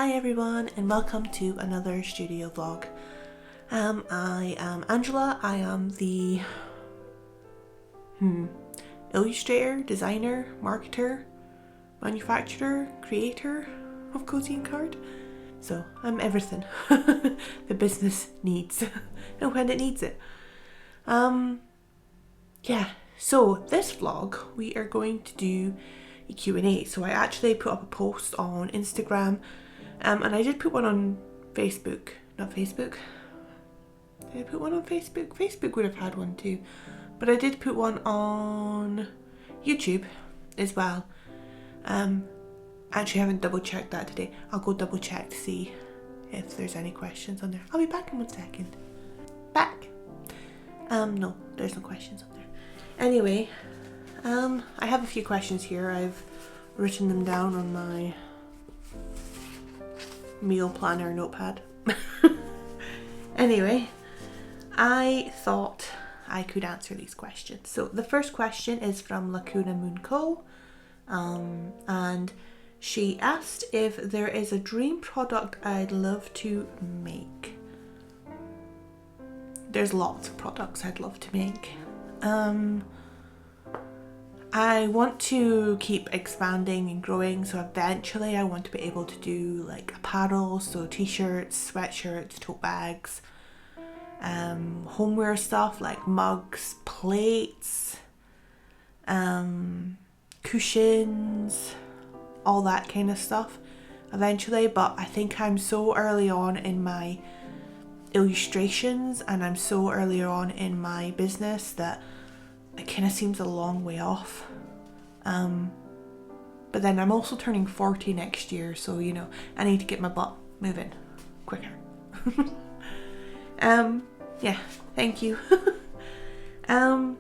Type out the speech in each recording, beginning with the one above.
Hi everyone and welcome to another studio vlog. I am Angela. I am the illustrator, designer, marketer, manufacturer, creator of Cosy and Card. So I'm everything the business needs and when it needs it. So this vlog we are going to do a Q&A. So I actually put up a post on Instagram and I did put one on Facebook. Not Facebook. Did I put one on Facebook? Facebook would have had one too. But I did put one on YouTube as well. Actually haven't double checked that today. I'll go double check to see if there's any questions on there. I'll be back in 1 second. Back. No, there's no questions on there. Anyway, I have a few questions here. I've written them down on my meal planner notepad. Anyway, I thought I could answer these questions. So the first question is from Lacuna Moon Co. And she asked if there is a dream product I'd love to make. There's lots of products I'd love to make. I want to keep expanding and growing, so eventually I want to be able to do like apparel, so t-shirts, sweatshirts, tote bags, homeware stuff like mugs, plates, cushions, all that kind of stuff eventually. But I think I'm so early on in my illustrations and I'm so early on in my business that it kind of seems a long way off. But then I'm also turning 40 next year, so you know, I need to get my butt moving quicker. Yeah, thank you. From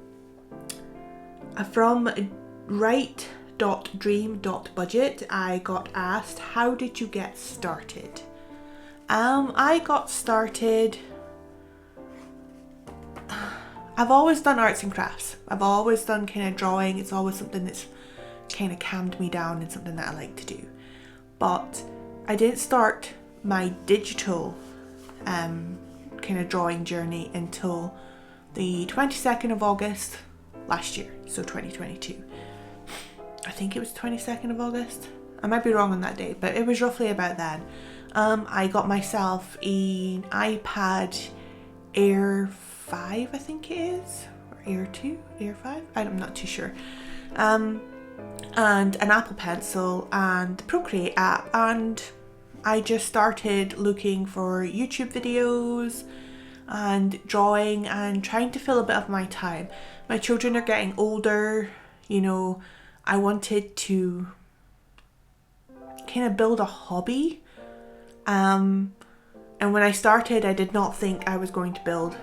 right.dream.budget, I got asked, how did you get started? I got started, I've always done arts and crafts. I've always done kind of drawing. It's always something that's kind of calmed me down and something that I like to do. But I didn't start my digital kind of drawing journey until the 22nd of August last year, so 2022. I think it was 22nd of August. I might be wrong on that date, but it was roughly about then. I got myself an iPad Air 5, I think it is, or Air 2, Air 5, I'm not too sure, and an Apple Pencil and the Procreate app, and I just started looking for YouTube videos and drawing and trying to fill a bit of my time. My children are getting older, you know, I wanted to kind of build a hobby, and when I started I did not think I was going to build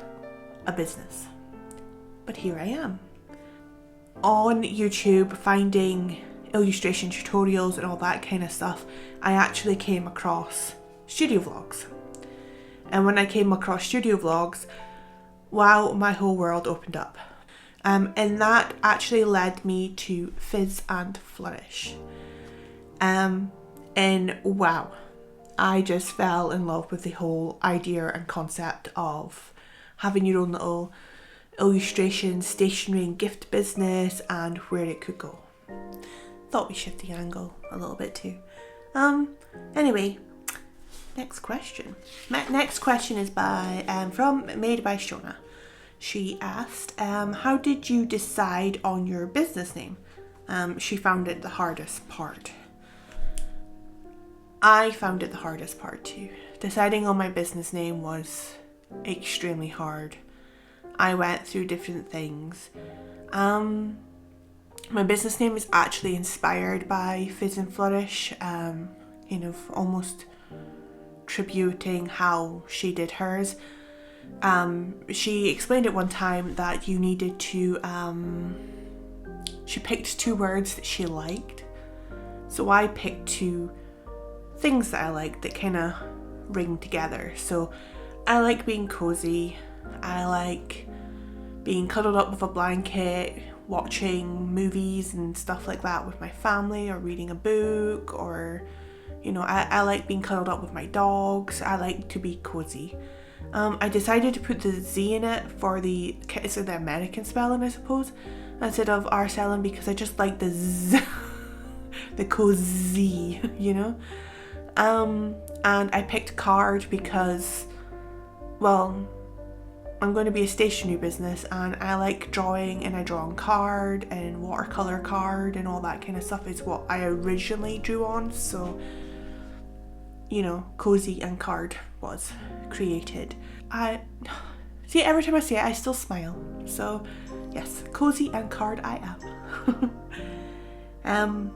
a business, but here I am on YouTube finding illustration tutorials and all that kind of stuff. I actually came across studio vlogs, and when I came across studio vlogs, wow, my whole world opened up, and that actually led me to Fizz and Flourish, and wow, I just fell in love with the whole idea and concept of having your own little illustration, stationery and gift business and where it could go. Thought we shift the angle a little bit too. Anyway, next question. Next question is made by Shona. She asked, how did you decide on your business name? She found it the hardest part. I found it the hardest part too. Deciding on my business name was extremely hard. I went through different things. My business name is actually inspired by Fizz and Flourish, kind of almost tributing how she did hers. She explained at one time that you needed to, she picked 2 words that she liked. So I picked 2 things that I liked that kind of ring together. So I like being cozy. I like being cuddled up with a blanket, watching movies and stuff like that with my family, or reading a book, or You know, I like being cuddled up with my dogs. I like to be cozy. I decided to put the Z in it for it's the American spelling, I suppose, instead of our spelling, because I just like the Z, the cozy, you know. And I picked card because, well, I'm going to be a stationery business and I like drawing, and I draw on card and watercolor card and all that kind of stuff is what I originally drew on. So, you know, cozy and card was created. See, every time I say it, I still smile. So yes, cozy and card I am.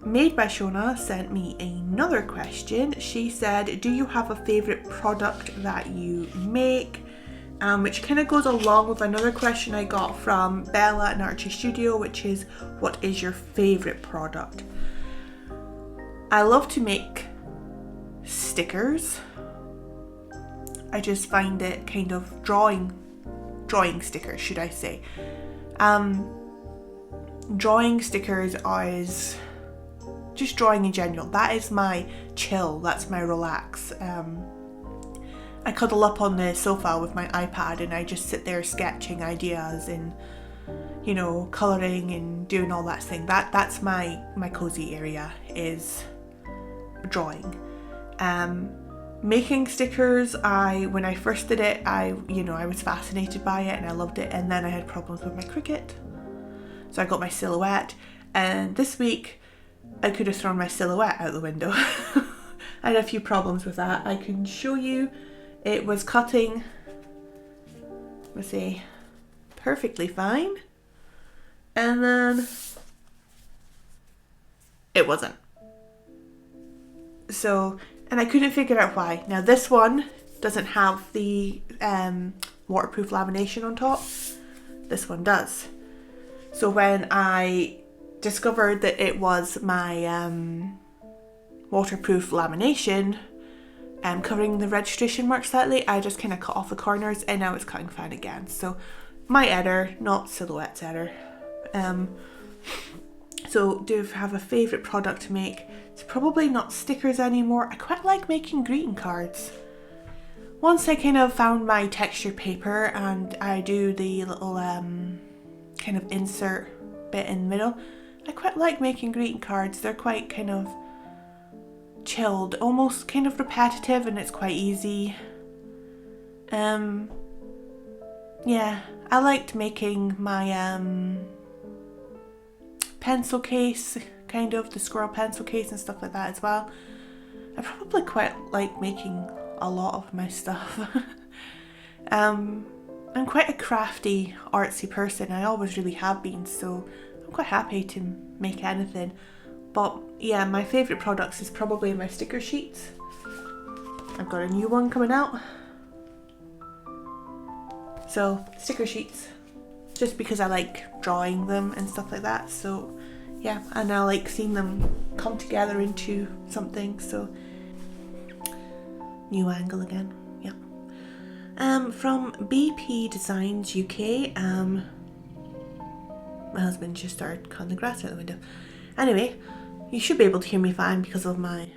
Made by Shona sent me another question. She said, do you have a favorite product that you make? Which kind of goes along with another question I got from Bella in Archie Studio, which is, what is your favorite product? I love to make stickers. I just find it kind of drawing stickers, should I say. Drawing stickers is just drawing in general. That is my chill, that's my relax. I cuddle up on the sofa with my iPad and I just sit there sketching ideas and, you know, colouring and doing all that thing. That's my cozy area, is drawing. Making stickers, when I first did it, I was fascinated by it and I loved it, and then I had problems with my Cricut. So I got my Silhouette, and this week I could have thrown my Silhouette out the window. I had a few problems with that. I can show you. It was cutting, let's see, perfectly fine. And then it wasn't. So, and I couldn't figure out why. Now this one doesn't have the waterproof lamination on top. This one does. So when I discovered that it was my waterproof lamination, covering the registration mark slightly, I just kind of cut off the corners and now it's cutting fine again. So my error, not Silhouette's error. So do I have a favourite product to make? It's probably not stickers anymore. I quite like making greeting cards. Once I kind of found my texture paper and I do the little kind of insert bit in the middle, I quite like making greeting cards. They're quite kind of chilled, almost kind of repetitive, and it's quite easy. Yeah, I liked making my pencil case, kind of the squirrel pencil case and stuff like that as well. I probably quite like making a lot of my stuff. I'm quite a crafty, artsy person. I always really have been, so I'm quite happy to make anything. But yeah, my favourite products is probably my sticker sheets. I've got a new one coming out. So, sticker sheets. Just because I like drawing them and stuff like that. So, yeah, and I like seeing them come together into something. So, new angle again. Yeah. From BP Designs UK. My husband just started cutting the grass out the window. Anyway, you should be able to hear me fine because of my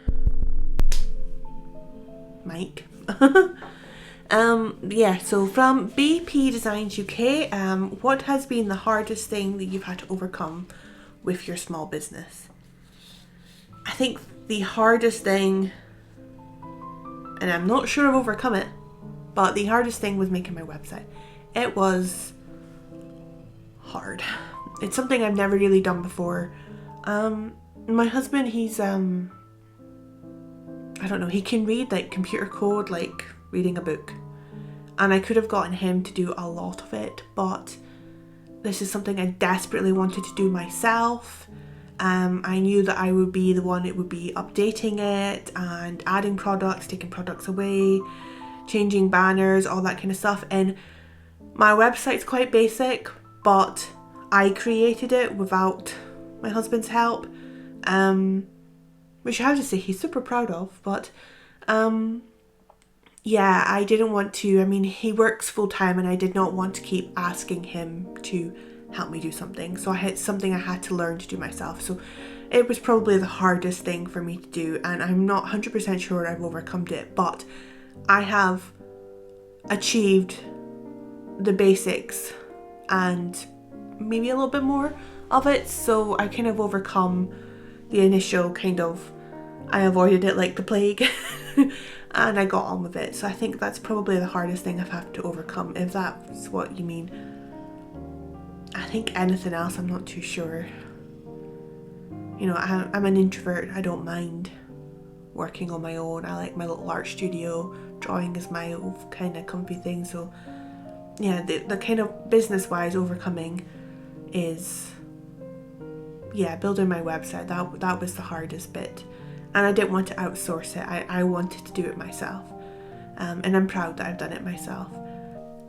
mic. Yeah, so from BP Designs UK, what has been the hardest thing that you've had to overcome with your small business? I think the hardest thing, and I'm not sure I've overcome it, but the hardest thing was making my website. It was hard. It's something I've never really done before. My husband, he's I don't know, he can read like computer code like reading a book, and I could have gotten him to do a lot of it, but this is something I desperately wanted to do myself. I knew that I would be the one that would be updating it and adding products, taking products away, changing banners, all that kind of stuff. And my website's quite basic, but I created it without my husband's help, which I have to say he's super proud of. But yeah, I didn't want to, I mean, he works full time and I did not want to keep asking him to help me do something. So it's something I had to learn to do myself. So it was probably the hardest thing for me to do, and I'm not 100% sure I've overcome it, but I have achieved the basics and maybe a little bit more of it. So I kind of overcome the initial kind of, I avoided it like the plague and I got on with it. So I think that's probably the hardest thing I've had to overcome, if that's what you mean. I think anything else, I'm not too sure. You know, I'm an introvert. I don't mind working on my own. I like my little art studio. Drawing is my kind of comfy thing. So yeah, the kind of business wise overcoming is, yeah, building my website. That was the hardest bit, and I didn't want to outsource it. I wanted to do it myself, and I'm proud that I've done it myself.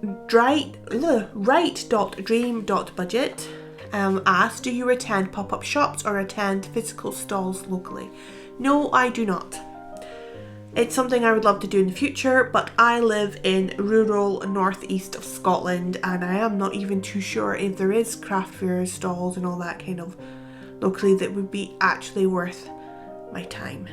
Right.dream.budget asked, do you attend pop-up shops or attend physical stalls locally? No, I do not. It's something I would love to do in the future, but I live in rural northeast of Scotland, and I am not even too sure if there is craft fair stalls and all that kind of locally that would be actually worth my time.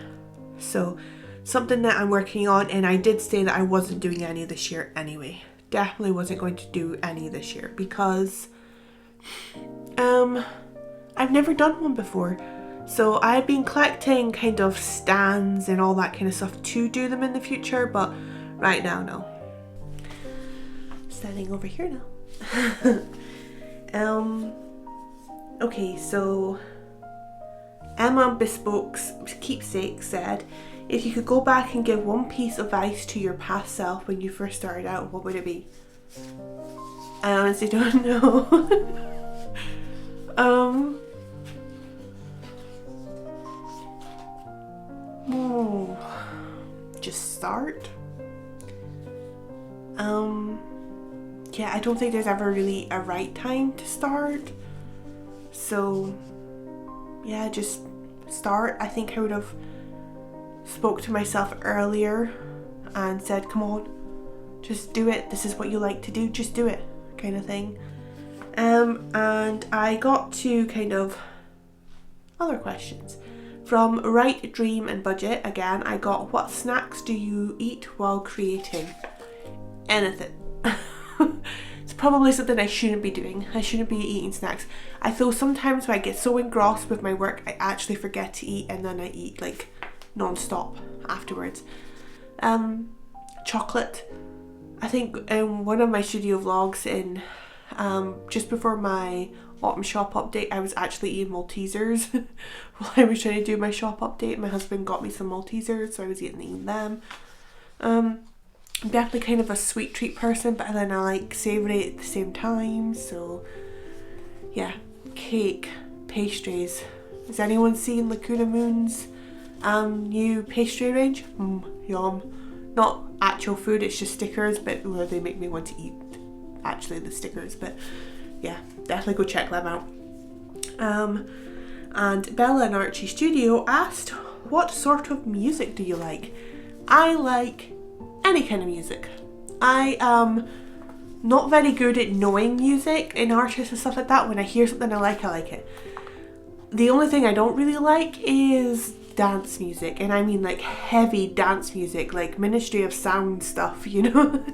So something that I'm working on, and I did say that I wasn't doing any this year anyway. Definitely wasn't going to do any this year because I've never done one before. So I've been collecting kind of stands and all that kind of stuff to do them in the future, but right now, no. Standing over here now. Okay, so Emma Bespoke's keepsake said, if you could go back and give one piece of advice to your past self when you first started out, what would it be? I honestly don't know. Just start. Yeah, I don't think there's ever really a right time to start. So yeah, just start. I think I would have spoke to myself earlier and said, come on, just do it. This is what you like to do, just do it, kind of thing. And I got to kind of other questions. From Right Dream and Budget, again, I got, what snacks do you eat while creating? Anything. It's probably something I shouldn't be doing. I shouldn't be eating snacks. I feel sometimes when I get so engrossed with my work, I actually forget to eat, and then I eat like non-stop afterwards. Chocolate. I think in one of my studio vlogs in just before my autumn shop update, I was actually eating Maltesers while I was trying to do my shop update. My husband got me some Maltesers, so I was eating them. I'm definitely kind of a sweet treat person, but then I like savoury at the same time. So yeah, cake, pastries. Has anyone seen Lacuna Moon's new pastry range? Yum. Not actual food, it's just stickers, but where they make me want to eat actually the stickers. But yeah, definitely go check them out. And Bella in Archie Studio asked, what sort of music do you like? I like any kind of music. I am not very good at knowing music and artists and stuff like that. When I hear something I like it. The only thing I don't really like is dance music, and I mean like heavy dance music, like Ministry of Sound stuff, you know.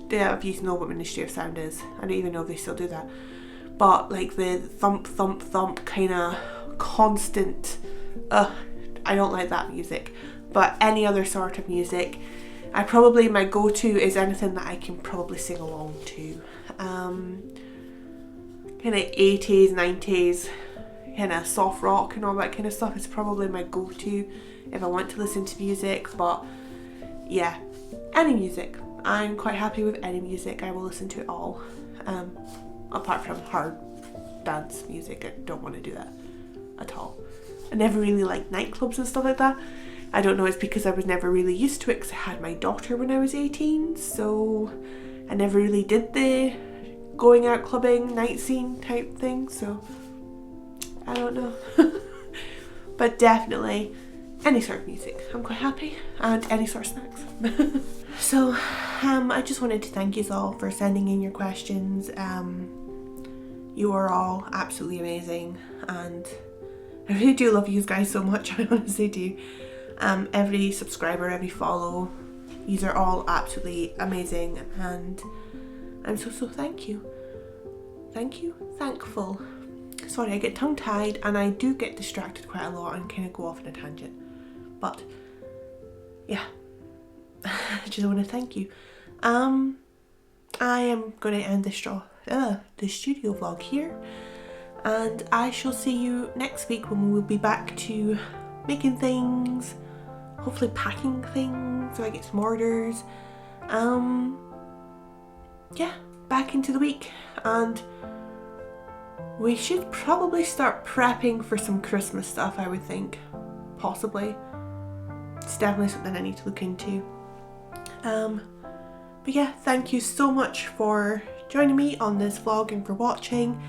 Yeah, if you know what Ministry of Sound is. I don't even know if they still do that. But like the thump thump thump kind of constant, I don't like that music. But any other sort of music, my go-to is anything that I can probably sing along to. Kind of 80s, 90s, kind of soft rock and all that kind of stuff is probably my go-to if I want to listen to music. But yeah, any music. I'm quite happy with any music. I will listen to it all. Apart from hard dance music, I don't want to do that at all. I never really liked nightclubs and stuff like that. I don't know, it's because I was never really used to it because I had my daughter when I was 18, so I never really did the going out clubbing night scene type thing, so I don't know. But definitely any sort of music, I'm quite happy, and any sort of snacks. So I just wanted to thank you all for sending in your questions. You are all absolutely amazing, and I really do love you guys so much. I honestly do. Every subscriber, every follow, these are all absolutely amazing, and I'm so thank you. Thank you, thankful. Sorry, I get tongue-tied and I do get distracted quite a lot and kind of go off on a tangent. But yeah, I just want to thank you. I am going to end the studio vlog here, and I shall see you next week when we will be back to making things, hopefully packing things so I get some orders. Yeah, back into the week, and we should probably start prepping for some Christmas stuff, I would think. Possibly. It's definitely something I need to look into. But yeah, thank you so much for joining me on this vlog and for watching.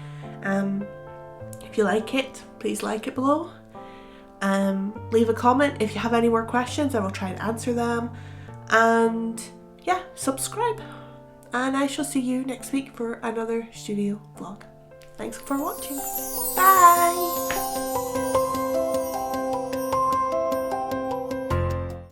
If you like it, please like it below. Leave a comment if you have any more questions. I will try and answer them. And yeah, subscribe. And I shall see you next week for another studio vlog. Thanks for watching. Bye!